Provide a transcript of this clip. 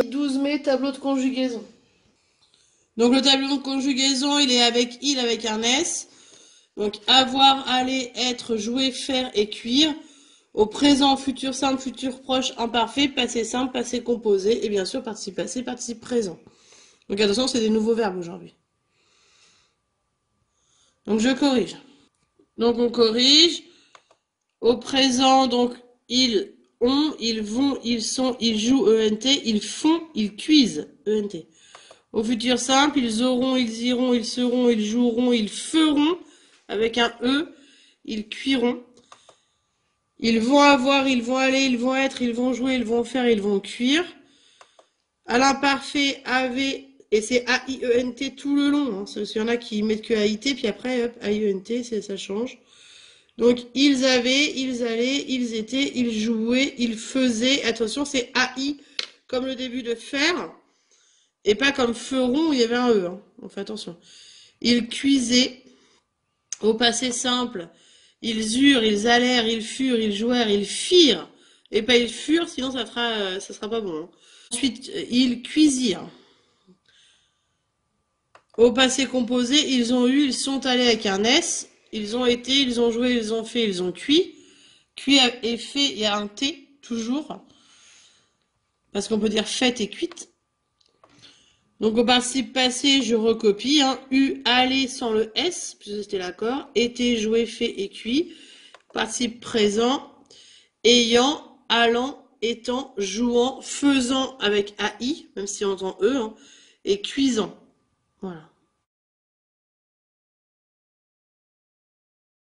12 mai, tableau de conjugaison. Donc le tableau de conjugaison, il est avec il avec un S. Donc avoir, aller, être, jouer, faire et cuire. Au présent, futur simple, futur proche, imparfait, passé simple, passé composé et bien sûr participe passé, participe présent. Donc attention, c'est des nouveaux verbes aujourd'hui. Donc je corrige. Donc on corrige. Au présent, donc ils ont, ils vont, ils sont, ils jouent, ENT, ils font, ils cuisent, ENT. Au futur simple, ils auront, ils iront, ils seront, ils joueront, ils feront, avec un E, ils cuiront. Ils vont avoir, ils vont aller, ils vont être, ils vont jouer, ils vont faire, ils vont cuire. À l'imparfait, avait, et c'est A-I-E-N-T tout le long. Hein. Il y en a qui mettent que A-I-T, puis après, hop, A-I-E-N-T, ça change. Donc, ils avaient, ils allaient, ils étaient, ils jouaient, ils faisaient. Attention, c'est AI comme le début de faire, et pas comme feront où il y avait un E. Hein. On fait attention. Ils cuisaient, au passé simple. Ils eurent, ils allèrent, ils furent, ils jouèrent, ils firent. Et pas ils furent, sinon ça sera pas bon. Hein. Ensuite, ils cuisirent. Au passé composé, ils ont eu, ils sont allés avec un S. Ils ont été, ils ont joué, ils ont fait, ils ont cuit. Cuit et fait, il y a un T, toujours. Parce qu'on peut dire fait et cuite. Donc au participe passé, je recopie. Hein. Eu, aller sans le S, puisque c'était l'accord. Été, joué, fait et cuit. Participe présent. Ayant, allant, étant, jouant, faisant avec AI, même si on entend E, hein, et cuisant. Voilà.